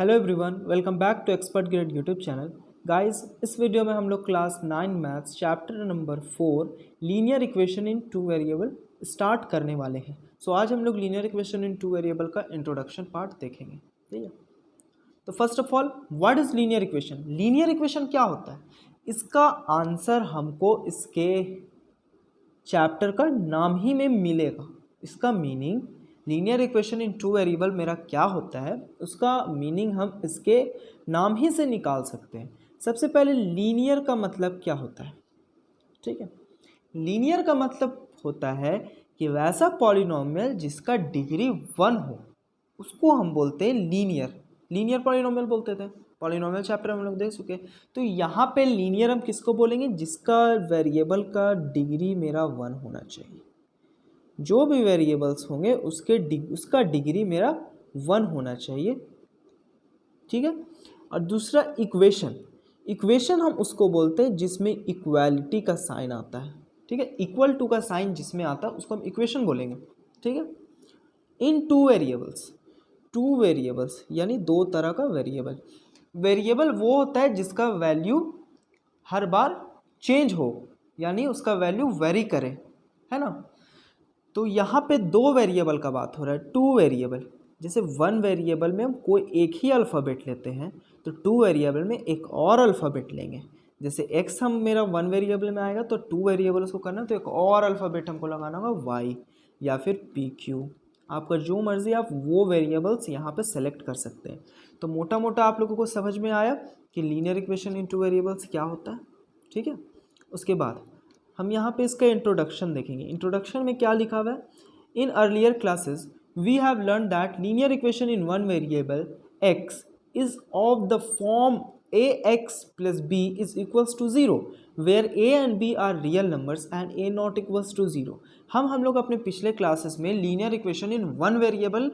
Hello everyone, welcome back to expert grade YouTube channel. Guys, इस video में हम लोग class 9 maths chapter number 4 linear equation in two variable start करने वाले हैं। सो आज हम लोग linear equation in two variable का इंट्रोडक्शन पार्ट देखेंगे। ठीक है, तो first of all, what is linear equation? Linear equation क्या होता है? इसका आंसर हमको इसके चैप्टर का नाम ही में मिलेगा। इसका meaning linear equation in two variable मेरा क्या होता है, उसका मीनिंग हम इसके नाम ही से निकाल सकते हैं। सबसे पहले लीनियर का मतलब क्या होता है? ठीक है, लीनियर का मतलब होता है कि वैसा पॉलिनोमियल जिसका डिग्री 1 हो, उसको हम बोलते हैं लीनियर। लीनियर पॉलिनोमियल बोलते थे, पॉलिनोमियल चैप्टर हम लोग देख चुके हैं। तो यहाँ पे लीनियर हम किसको बोलेंगे? जिसका वेरिएबल का डिग्री मेरा 1 होना चाहिए। जो भी वेरिएबल्स होंगे उसका डिग्री मेरा 1 होना चाहिए। ठीक है, और दूसरा इक्वेशन। इक्वेशन हम उसको बोलते हैं जिसमें इक्वालिटी का साइन आता है। ठीक है, इक्वल टू का साइन जिसमें आता है उसको हम इक्वेशन बोलेंगे। ठीक है, इन टू वेरिएबल्स यानी दो तरह का वेरिएबल। वेरिएबल वो होता है जिसका वैल्यू हर बार चेंज हो, यानी उसका वैल्यू वेरी करे, है ना। तो यहाँ पे दो वेरिएबल का बात हो रहा है, टू वेरिएबल। जैसे वन वेरिएबल में हम कोई एक ही अल्फ़ाबेट लेते हैं, तो टू वेरिएबल में एक और अल्फ़ाबेट लेंगे। जैसे एक्स हम मेरा वन वेरिएबल में आएगा, तो टू वेरिएबल उसको करना, तो एक और अल्फ़ाबेट हमको लगाना होगा वाई या फिर पी क्यू। आपका जो मर्ज़ी आप वो वेरिएबल्स यहाँ पे सेलेक्ट कर सकते हैं। तो मोटा मोटा आप लोगों को समझ में आया कि linear equation in two variables क्या होता है। ठीक है, उसके बाद हम यहाँ पे इसका इंट्रोडक्शन देखेंगे। इंट्रोडक्शन में क्या लिखा हुआ है? In earlier classes we have learn that linear equation in one variable X is of the form A X plus B is equals to zero where A and B are real numbers and A not equals to zero. हम लोग अपने पिछले classes में linear equation in one variable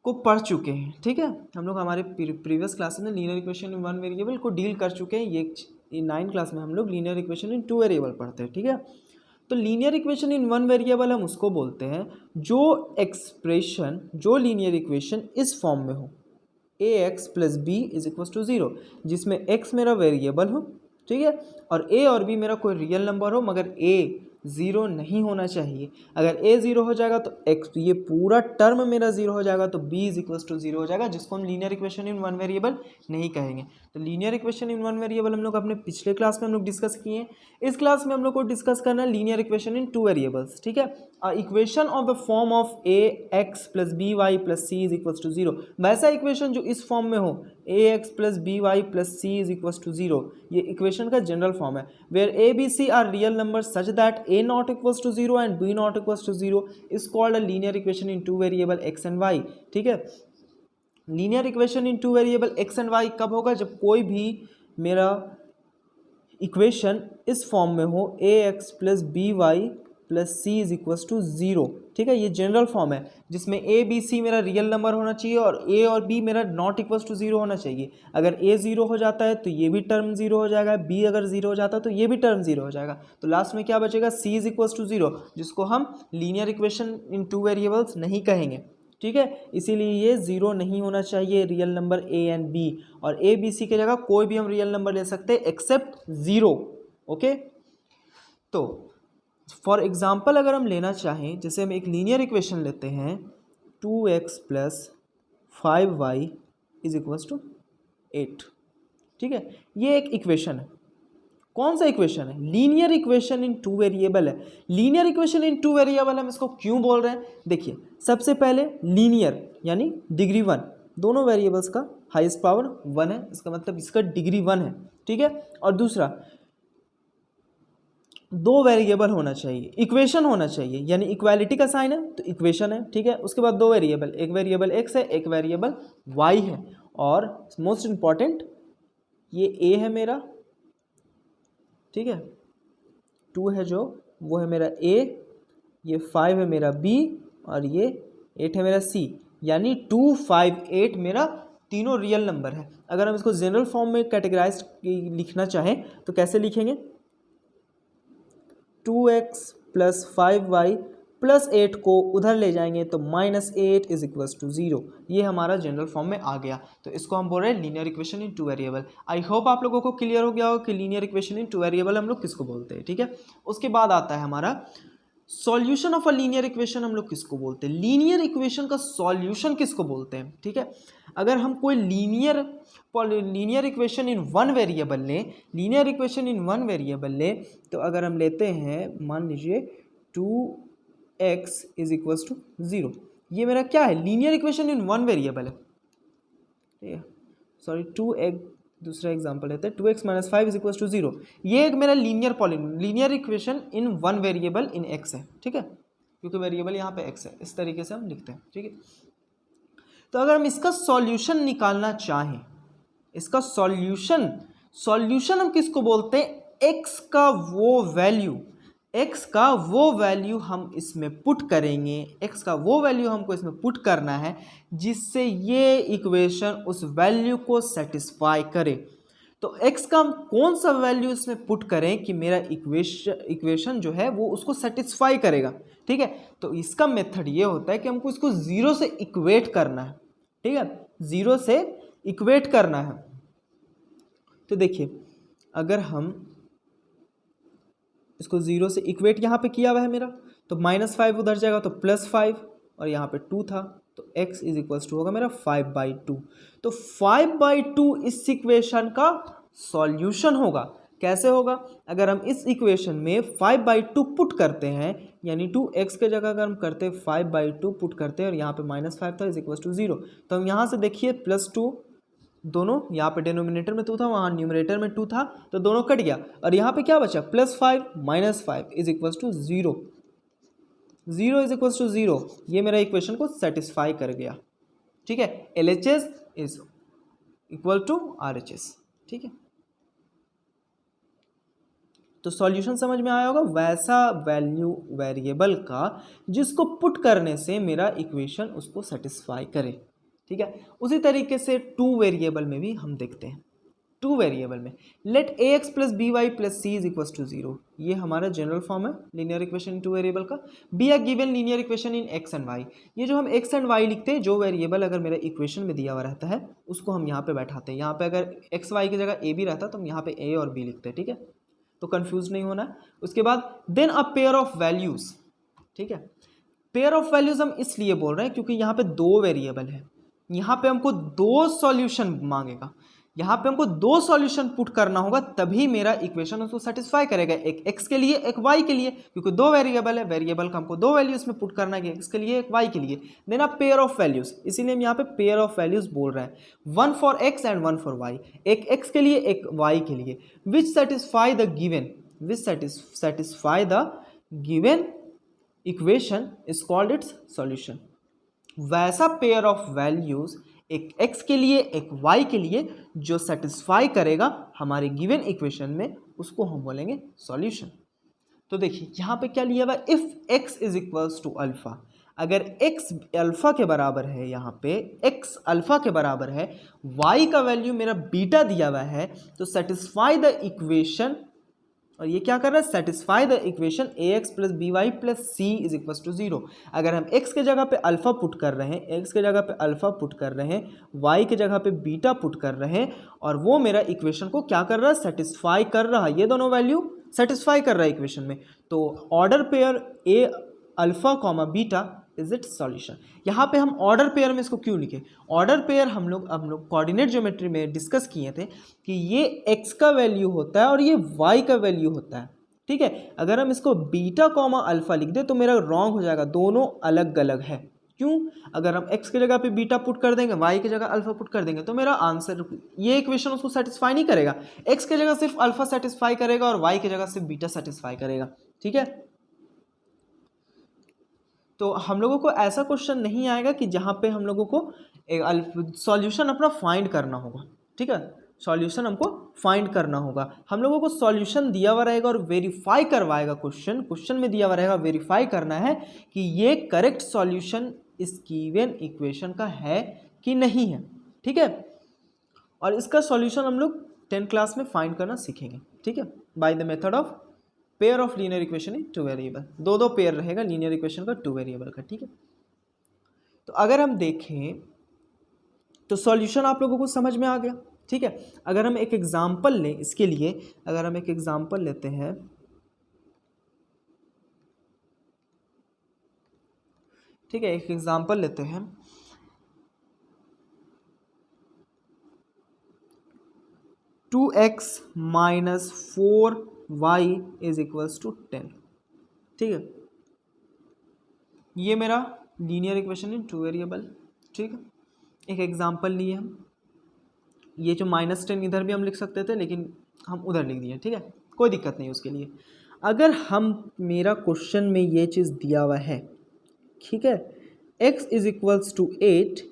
को पढ़ चुके हैं। ठीक है, हम लोग हमारे प्रीवियस क्लासेस में linear equation in one variable को डील कर चुके हैं। ये 9 क्लास में हम लोग linear equation in two variable पढ़ते हैं। ठीक है, तो linear equation in one variable हम उसको बोलते हैं जो लीनियर इक्वेशन इस फॉर्म में हो, A X plus B is equal to zero, जिसमें एक्स मेरा वेरिएबल हो, ठीक है, और ए और बी मेरा कोई रियल नंबर हो, मगर ए ज़ीरो नहीं होना चाहिए। अगर ए ज़ीरो हो जाएगा तो एक्स, ये पूरा टर्म मेरा ज़ीरो हो जाएगा, तो B is equal to zero हो जाएगा, जिसको हम linear equation in one variable नहीं कहेंगे। तो linear equation in one variable हम लोग अपने पिछले क्लास में हम लोग डिस्कस किए हैं। इस क्लास में हम लोग को डिस्कस करना है linear equation in two variables. ठीक है, equation of the form of A X plus B Y plus C is equal to zero. वैसा इक्वेशन जो इस फॉर्म में हो, A X plus B Y plus C is equal to zero, ये equation का general form है। Where A B C are real number such that A not equals to zero and B not equals to zero is called a linear equation in two variable X and Y. ठीक है, linear equation in two variable X and Y कब होगा? जब कोई भी मेरा equation इस form में हो, A X plus B Y plus C is equals to zero. ठीक है, ये जनरल फॉर्म है जिसमें ए बी सी मेरा रियल नंबर होना चाहिए और ए और बी मेरा नॉट इक्वल्स टू ज़ीरो होना चाहिए। अगर ए ज़ीरो हो जाता है तो ये भी टर्म ज़ीरो हो जाएगा, बी अगर ज़ीरो हो जाता है तो ये भी टर्म ज़ीरो हो जाएगा। तो लास्ट में क्या बचेगा? सी इज इक्वल्स टू ज़ीरो, जिसको हम linear equation in two variables नहीं कहेंगे। ठीक है, इसीलिए ये ज़ीरो नहीं होना चाहिए, real number A and B, और ए बी सी की जगह कोई भी हम रियल नंबर ले सकते हैं एक्सेप्ट ज़ीरो। ओके, तो फॉर एग्जाम्पल अगर हम लेना चाहें, जैसे हम एक लीनियर इक्वेशन लेते हैं, 2x plus 5y is equals to 8। ठीक है, ये एक इक्वेशन है। कौन सा इक्वेशन है? Linear equation in two variable है। Linear equation in two variable हम इसको क्यों बोल रहे हैं? देखिए, सबसे पहले लीनियर यानी डिग्री 1, दोनों वेरिएबल्स का हाईएस्ट पावर 1 है, इसका मतलब इसका डिग्री 1 है। ठीक है, और दूसरा, दो वेरिएबल होना चाहिए, इक्वेशन होना चाहिए, यानी इक्वालिटी का साइन है तो इक्वेशन है। ठीक है, उसके बाद दो वेरिएबल, एक वेरिएबल एक्स है, एक वेरिएबल वाई है, और मोस्ट इंपॉर्टेंट ये ए है मेरा, ठीक है, 2 है जो, वो है मेरा ए, ये 5 है मेरा बी, और ये 8 है मेरा सी, यानी 2 5 8 मेरा तीनों रियल नंबर है। अगर हम इसको जनरल फॉर्म में कैटेगराइज लिखना चाहें तो कैसे लिखेंगे? 2x प्लस 5y +8 को उधर ले जाएंगे तो -8 इज इक्वल्स टू 0। ये हमारा जनरल फॉर्म में आ गया। तो इसको हम बोल रहे हैं linear equation in two variable. I hope आप लोगों को क्लियर हो गया हो कि linear equation in two variable हम लोग किसको बोलते हैं। ठीक है, उसके बाद आता है हमारा solution of a linear equation. हम लोग किसको बोलते हैं? लीनियर इक्वेशन का सॉल्यूशन किसको बोलते हैं? ठीक है, अगर हम कोई linear equation in one variable लें, linear equation in one variable लें, तो अगर हम लेते हैं मान लीजिए 2x इज इक्वल्स टू 0, ये मेरा क्या है? Linear equation in one variable है। ठीक है, सॉरी 2x, दूसरा एग्जांपल लेते हैं 2x - 5 इज इक्वल्स टू 0। ये एक मेरा linear equation in one variable in x है। ठीक है, क्योंकि वेरिएबल यहाँ पे x है, इस तरीके से हम लिखते हैं। ठीक है, तो अगर हम इसका सॉल्यूशन निकालना चाहें, इसका सॉल्यूशन हम किसको बोलते हैं? x का वो वैल्यू हम इसमें पुट करेंगे, x का वो वैल्यू हमको इसमें पुट करना है जिससे ये इक्वेशन उस वैल्यू को सेटिस्फाई करे। तो x का हम कौन सा वैल्यू इसमें पुट करें कि मेरा इक्वेशन जो है वो उसको सेटिस्फाई करेगा। ठीक है, तो इसका मेथड ये होता है कि हमको इसको 0 से इक्वेट करना है। ठीक है, 0 से इक्वेट करना है। तो देखिए, अगर हम इसको 0 से इक्वेट यहाँ पे किया हुआ है मेरा, तो -5 उधर जाएगा तो +5, और यहाँ पे 2 था तो x इज इक्वल्स टू होगा मेरा 5/2। तो 5/2 इस इक्वेशन का सॉल्यूशन होगा। कैसे होगा? अगर हम इस इक्वेशन में 5/2 पुट करते हैं, यानी 2x के जगह अगर हम करते हैं 5/2 पुट करते हैं, और यहाँ पे -5 था इज इक्वल्स टू 0, तो हम यहाँ से देखिए +2, दोनों यहाँ पे डिनोमिनेटर में 2 था, वहाँ न्यूमरेटर में 2 था, तो दोनों कट गया, और यहाँ पे क्या बचा? +5 - 5 is equals to 0। 0 is equals to 0, ये मेरा इक्वेशन को सेटिस्फाई कर गया। ठीक है, LHS is equal to RHS। ठीक है, तो सॉल्यूशन समझ में आया होगा, वैसा वैल्यू वेरिएबल का जिसको पुट करने से मेरा इक्वेशन उसको सेटिस्फाई करे। ठीक है, उसी तरीके से 2 वेरिएबल में भी हम देखते हैं। 2 वेरिएबल में let ax + by + c is equals to 0, ये हमारा जनरल फॉर्म है लीनियर इक्वेशन इन 2 वेरिएबल का। Be a given linear equation in x and y, ये जो हम x एंड y लिखते हैं, जो वेरिएबल अगर मेरा इक्वेशन में दिया हुआ रहता है उसको हम यहाँ पे बैठाते हैं। यहाँ पे अगर x y की जगह a भी रहता तो हम यहाँ पे a और b लिखते हैं। ठीक है, तो कंफ्यूज नहीं होना है। उसके बाद then a pair of values. ठीक है, पेयर ऑफ वैल्यूज हम इसलिए बोल रहे हैं क्योंकि यहाँ पे 2 वेरिएबल है, यहाँ पे हमको 2 सॉल्यूशन मांगेगा, यहाँ पे हमको 2 सॉल्यूशन पुट करना होगा, तभी मेरा इक्वेशन उसको सेटिस्फाई करेगा। एक x के लिए, एक y के लिए, क्योंकि 2 वेरिएबल है, वेरिएबल का हमको 2 वैल्यूज में पुट करना है, x के लिए, एक y के लिए। Then a pair of values, इसीलिए हम यहाँ पे पेयर ऑफ वैल्यूज बोल रहे हैं, 1 for x and 1 for y, एक x के लिए, एक y के लिए, विच satisfy the given equation is called its solution. वैसा पेयर ऑफ वैल्यूज एक x के लिए, एक y के लिए, जो सेटिस्फाई करेगा हमारे गिवन इक्वेशन में, उसको हम बोलेंगे सॉल्यूशन। तो देखिए यहाँ पे क्या लिया हुआ, if x is equals to alpha, अगर x अल्फा के बराबर है, यहाँ पे x अल्फा के बराबर है, y का वैल्यू मेरा बीटा दिया हुआ है, तो सेटिस्फाई द इक्वेशन, और ये क्या कर रहा है? Satisfy the equation ax + by + c is equal to 0। अगर हम x के जगह पे अल्फा पुट कर रहे हैं, x के जगह पे अल्फा पुट कर रहे हैं, y के जगह पे बीटा पुट कर रहे हैं, और वो मेरा इक्वेशन को क्या कर रहा है? सेटिस्फाई कर रहा है। ये दोनों वैल्यू सेटिस्फाई कर रहा है इक्वेशन में, तो order pair a alpha beta is it solution. यहाँ पे हम ऑर्डर पेयर में इसको क्यों लिखे? ऑर्डर पेयर हम लोग कोऑर्डिनेट ज्योमेट्री में डिस्कस किए थे कि ये x का वैल्यू होता है और ये y का वैल्यू होता है। ठीक है, अगर हम इसको बीटा कॉमा अल्फा लिख दे तो मेरा रॉन्ग हो जाएगा, दोनों अलग अलग है। क्यों? अगर हम x के जगह पे बीटा पुट कर देंगे, y के जगह अल्फा पुट कर देंगे, तो मेरा आंसर, ये इक्वेशन उसको सेटिस्फाई नहीं करेगा। x के जगह सिर्फ अल्फा सेटिस्फाई करेगा और y के जगह सिर्फ बीटा सेटिस्फाई करेगा। ठीक है, तो हम लोगों को ऐसा क्वेश्चन नहीं आएगा कि जहाँ पे हम लोगों को सॉल्यूशन अपना फाइंड करना होगा। ठीक है, सॉल्यूशन हमको फाइंड करना होगा, हम लोगों को सॉल्यूशन दिया हुआ रहेगा और वेरीफाई करवाएगा। क्वेश्चन में दिया हुआ रहेगा, वेरीफाई करना है कि ये करेक्ट सॉल्यूशन इस गिवन इक्वेशन का है कि नहीं है। ठीक है, और इसका सॉल्यूशन हम लोग 10th क्लास में फाइंड करना सीखेंगे। ठीक है, by the method of pair of linear equation in two variable, दो दो पेयर रहेगा लीनियर इक्वेशन का टू वेरिएबल का, ठीक है। तो अगर हम देखें तो सॉल्यूशन आप लोगों को समझ में आ गया, ठीक है। अगर हम एक एग्जांपल लें इसके लिए, अगर हम एक एग्जांपल लेते हैं, ठीक है, एक एग्जांपल लेते हैं। 2x minus 4y is equals to 10, ठीक है। ये मेरा linear equation in two variable, ठीक है। एक एग्जांपल लिए हम, ये जो -10 इधर भी हम लिख सकते थे लेकिन हम उधर लिख दिए, ठीक है, कोई दिक्कत नहीं उसके लिए। अगर हम, मेरा क्वेश्चन में ये चीज़ दिया हुआ है, ठीक है, x इज इक्वल्स टू 8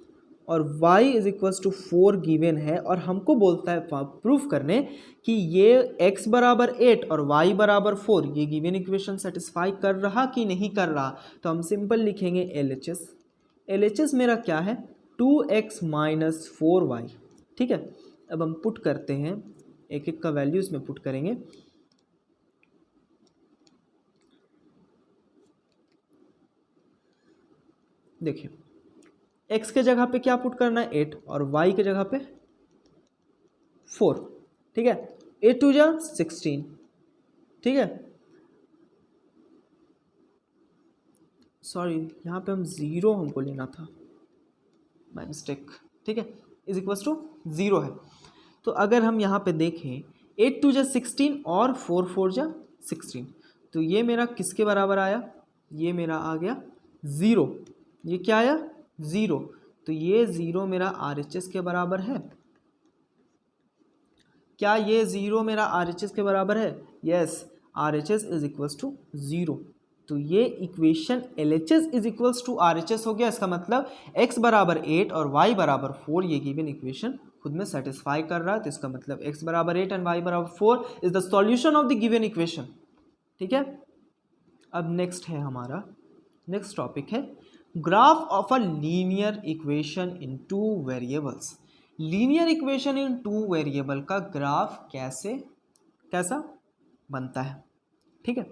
और y is equals to 4 given है, और हमको बोलता है प्रूफ करने कि ये x बराबर 8 और y बराबर 4 ये गिवन इक्वेशन सेटिस्फाई कर रहा कि नहीं कर रहा। तो हम सिंपल लिखेंगे LHS। LHS मेरा क्या है, 2x माइनस 4y, ठीक है। अब हम पुट करते हैं, एक एक का वैल्यू इसमें पुट करेंगे। देखिए x के जगह पे क्या पुट करना है, 8, और y के जगह पे 4, ठीक है। 8 2 जा 16, ठीक है। सॉरी, यहाँ पे हम 0 हमको लेना था, बाय मिस्टेक, ठीक है, इज इक्वल्स टू 0 है। तो अगर हम यहाँ पे देखें 8 2 जा 16 और 4 4 जा 16, तो ये मेरा किसके बराबर आया, ये मेरा आ गया 0। ये क्या आया, 0। तो ये 0 मेरा RHS के बराबर है। क्या ये 0 मेरा RHS के बराबर है? Yes, RHS is equals to 0। तो ये equation LHS is equals to RHS हो गया। इसका मतलब x बराबर 8 और y बराबर 4 ये गिवन इक्वेशन खुद में सेटिस्फाई कर रहा है। तो इसका मतलब x बराबर 8 एंड y बराबर 4 is the solution of the given equation, ठीक है। अब नेक्स्ट है हमारा, नेक्स्ट टॉपिक है graph of a linear equation in two variables. Linear equation in two variable का ग्राफ कैसा बनता है, ठीक है,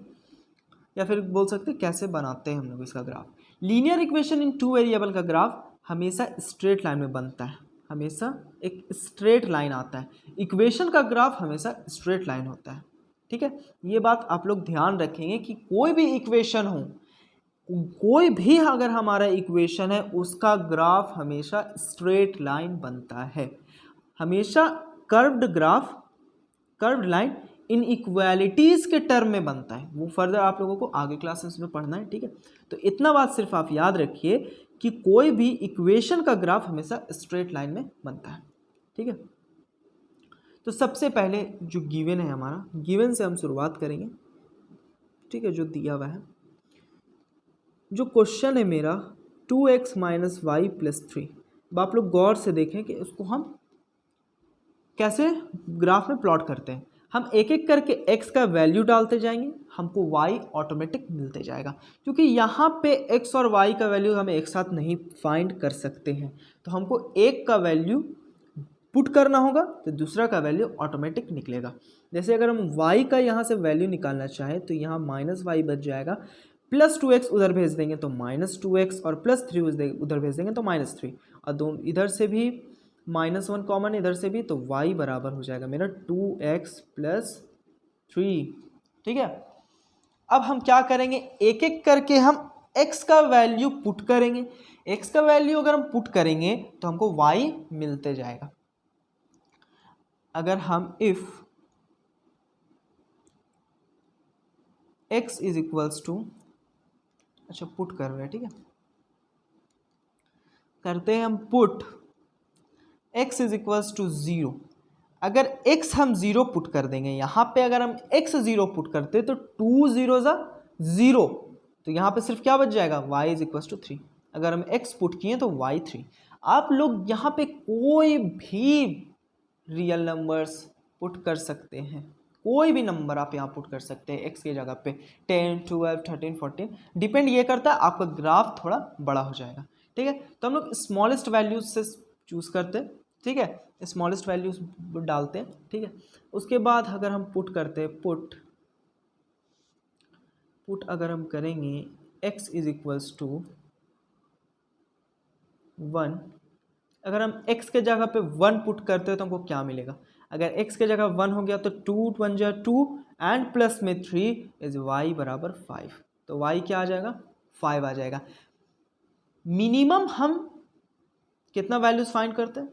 या फिर बोल सकते हैं कैसे बनाते हैं हम लोग इसका graph. Linear equation in two variable का ग्राफ हमेशा स्ट्रेट लाइन में बनता है, हमेशा एक स्ट्रेट लाइन आता है। इक्वेशन का ग्राफ हमेशा स्ट्रेट लाइन होता है, ठीक है। ये बात आप लोग ध्यान रखेंगे कि कोई भी इक्वेशन हो, कोई भी अगर हमारा इक्वेशन है उसका ग्राफ हमेशा स्ट्रेट लाइन बनता है, हमेशा curved graph, curved line in equalities के टर्म में बनता है। वो फर्दर आप लोगों को आगे क्लासेस में पढ़ना है, ठीक है। तो इतना बात सिर्फ आप याद रखिए कि कोई भी इक्वेशन का ग्राफ हमेशा स्ट्रेट लाइन में बनता है, ठीक है। तो सबसे पहले जो गिवन है हमारा, गिवन से हम शुरुआत करेंगे, ठीक है, जो दिया हुआ है। जो क्वेश्चन है मेरा 2x माइनस वाई प्लस 3, अब आप लोग गौर से देखें कि उसको हम कैसे ग्राफ में प्लॉट करते हैं। हम एक एक करके x का वैल्यू डालते जाएंगे, हमको y ऑटोमेटिक मिलते जाएगा। क्योंकि यहाँ पे x और y का वैल्यू हम एक साथ नहीं फाइंड कर सकते हैं, तो हमको एक का वैल्यू पुट करना होगा तो दूसरा का वैल्यू ऑटोमेटिक निकलेगा। जैसे अगर हम y का यहाँ से वैल्यू निकालना चाहें तो यहाँ माइनस वाई बच जाएगा, प्लस 2x उधर भेज देंगे तो माइनस 2x, और प्लस 3 उधर भेज देंगे तो माइनस 3, और दोनों इधर से भी -1 कॉमन, इधर से भी, तो y बराबर हो जाएगा मेरा 2x प्लस 3, ठीक है। अब हम क्या करेंगे, एक एक करके हम x का वैल्यू पुट करेंगे। x का वैल्यू अगर हम पुट करेंगे तो हमको y मिलते जाएगा। अगर हम if x is equals to, अच्छा पुट कर रहे हैं, ठीक है, करते हैं हम put x is equals to 0। अगर x हम 0 पुट कर देंगे, यहाँ पे अगर हम x 0 पुट करते तो 2 0 ज़ा 0, तो यहाँ पे सिर्फ क्या बच जाएगा, y इज इक्वल्स टू 3। अगर हम x पुट किए तो y 3। आप लोग यहाँ पे कोई भी रियल नंबर्स पुट कर सकते हैं, कोई भी नंबर आप यहाँ पुट कर सकते हैं x के जगह पे, 10 12 13 14, डिपेंड ये करता है, आपका ग्राफ थोड़ा बड़ा हो जाएगा, ठीक है। तो हम लोग स्मॉलेस्ट वैल्यूज से चूज़ करते हैं, ठीक है, स्मॉलेस्ट वैल्यूज डालते हैं, ठीक है। उसके बाद अगर हम पुट करते हैं, पुट पुट अगर हम करेंगे x इज इक्वल्स टू 1, अगर हम x के जगह पे 1 पुट करते हैं तो हमको क्या मिलेगा? अगर x के जगह 1 हो गया तो 2 1 जा 2 एंड प्लस में 3 इज y बराबर 5। तो y क्या आ जाएगा? 5 आ जाएगा। मिनिमम हम कितना वैल्यूज फाइंड करते हैं?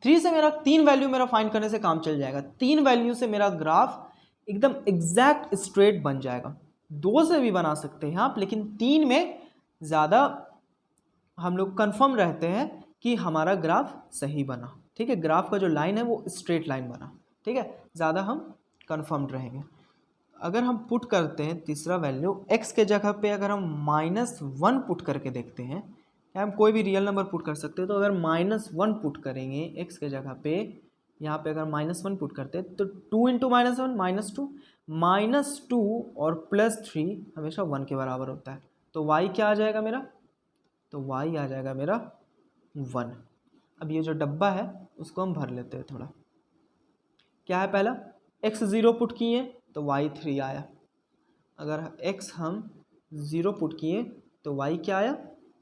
3 से मेरा 3 वैल्यू मेरा फाइंड करने से काम चल जाएगा। 3 वैल्यू से मेरा ग्राफ एकदम एग्जैक्ट स्ट्रेट बन जाएगा। 2 से भी बना सकते हैं आप, लेकिन 3 में ज़्यादा हम लोग कंफर्म रहते हैं कि हमारा ग्राफ सही बना। ठीक है, ग्राफ का जो लाइन है वो स्ट्रेट लाइन बना। ठीक है, ज़्यादा हम कंफर्म्ड रहेंगे। अगर हम पुट करते हैं तीसरा वैल्यू x के जगह पे, अगर हम -1 पुट करके देखते हैं, या हम कोई भी रियल नंबर पुट कर सकते हैं, तो अगर -1 पुट करेंगे x के जगह पे, यहाँ पे अगर -1 पुट करते हैं तो 2 इंटू -1 -2 और +3 हमेशा 1 के बराबर होता है। तो y क्या आ जाएगा मेरा? तो y आ जाएगा मेरा 1। अब ये जो डब्बा है उसको हम भर लेते हैं थोड़ा। क्या है? पहला x 0 पुट किए तो y 3 आया। अगर x हम 0 पुट किए तो y क्या आया?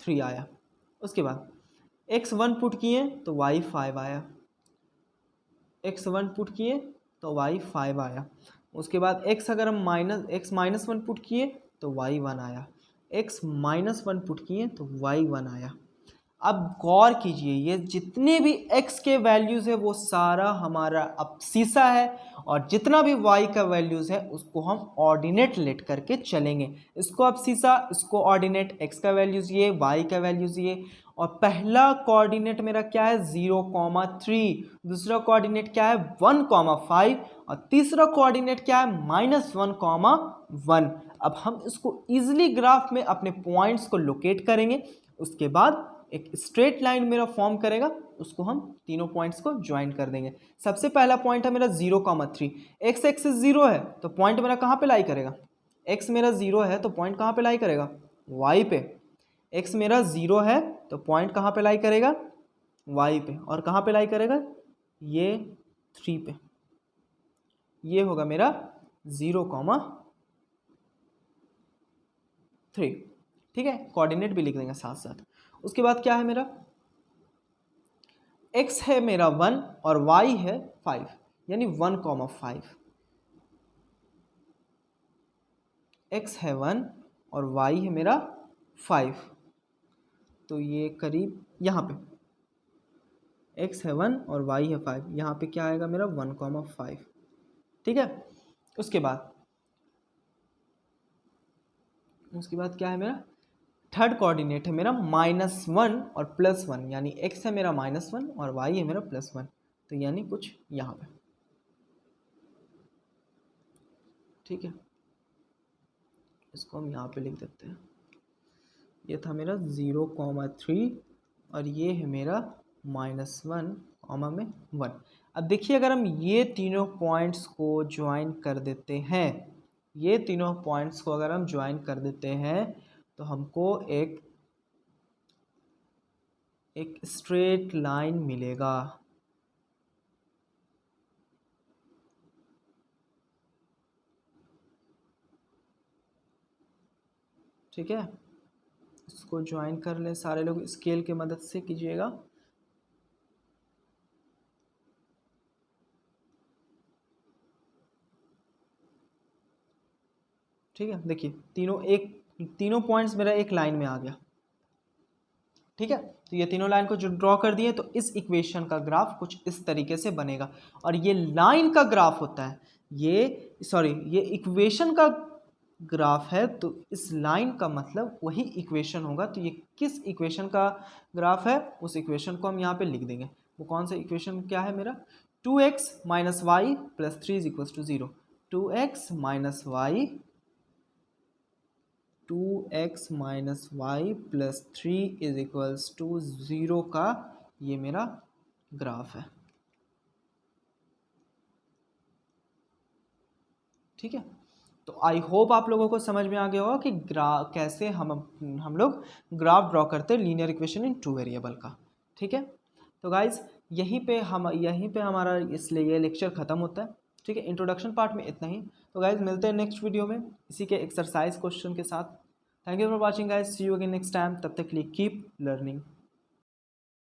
3 आया। उसके बाद x 1 पुट किए तो y 5 आया। x 1 पुट किए तो y 5 आया। उसके बाद x अगर हम -1 पुट किए तो y 1 आया। x -1 पुट किए तो y 1 आया। अब गौर कीजिए, ये जितने भी x के वैल्यूज़ है वो सारा हमारा अब्सीसा है, और जितना भी y का वैल्यूज़ है उसको हम ऑर्डिनेट लेट करके चलेंगे। इसको अब्सीसा, इसको ऑर्डिनेट, x का वैल्यूज़ ये, y का वैल्यूज़ ये। और पहला कोऑर्डिनेट मेरा क्या है? 0,3। दूसरा कोऑर्डिनेट क्या है? 1,5। और तीसरा कोऑर्डिनेट क्या है? -1,1। अब हम इसको इजीली ग्राफ में अपने पॉइंट्स को लोकेट करेंगे। उसके बाद एक स्ट्रेट लाइन मेरा फॉर्म करेगा, उसको हम तीनों पॉइंट्स को ज्वाइन कर देंगे। सबसे पहला पॉइंट है मेरा 0,3। x एक्सिस 0 है तो पॉइंट मेरा कहाँ पे लाई करेगा? x मेरा 0 है तो पॉइंट कहाँ पे लाई करेगा? y पे। x मेरा 0 है तो पॉइंट कहाँ पे लाई करेगा? y पे। और कहाँ पे लाई करेगा? ये 3 पे। ये होगा मेरा 0,3। ठीक है, कोऑर्डिनेट भी लिख देंगे साथ साथ। उसके बाद क्या है मेरा? x है मेरा 1 और y है 5, यानी 1,5। x है 1 और y है मेरा 5, तो ये करीब यहाँ पे x है 1 और y है 5, यहाँ पे क्या आएगा मेरा? 1,5। ठीक है, उसके बाद क्या है मेरा? थर्ड कोऑर्डिनेट है मेरा -1 और +1, यानी x है मेरा -1 और y है मेरा +1, तो यानी कुछ यहाँ पे। ठीक है, इसको हम यहाँ पे लिख देते हैं। ये था मेरा 0,3 और ये है मेरा -1 कॉमा में 1। अब देखिए, अगर हम ये तीनों पॉइंट्स को ज्वाइन कर देते हैं, ये तीनों पॉइंट्स को अगर हम ज्वाइन कर देते हैं तो हमको एक स्ट्रेट लाइन मिलेगा। ठीक है, इसको ज्वाइन कर लें। सारे लोग स्केल की मदद से कीजिएगा। ठीक है, देखिए तीनों पॉइंट्स मेरा एक लाइन में आ गया। ठीक है, तो ये तीनों लाइन को जो ड्रॉ कर दिए, तो इस इक्वेशन का ग्राफ कुछ इस तरीके से बनेगा। और ये लाइन का ग्राफ होता है, ये इक्वेशन का ग्राफ है, तो इस लाइन का मतलब वही इक्वेशन होगा। तो ये किस इक्वेशन का ग्राफ है, उस इक्वेशन को हम यहाँ पे लिख देंगे। वो कौन सा इक्वेशन क्या है मेरा? 2x - y + 3 = 0। 2x - y 2x - y + 3 = 0 का ये मेरा ग्राफ है। ठीक है, तो आई होप आप लोगों को समझ में आ गया होगा कि कैसे हम लोग ग्राफ ड्रॉ करते हैं लीनियर इक्वेशन इन 2 वेरिएबल का। ठीक है, तो गाइज यहीं पे हमारा इसलिए ये लेक्चर ख़त्म होता है। ठीक है, इंट्रोडक्शन पार्ट में इतना ही। तो गाइज मिलते हैं नेक्स्ट वीडियो में इसी के एक्सरसाइज क्वेश्चन के साथ। Thank you for watching guys, see you again next time. तब तक के लिए कीप लर्निंग।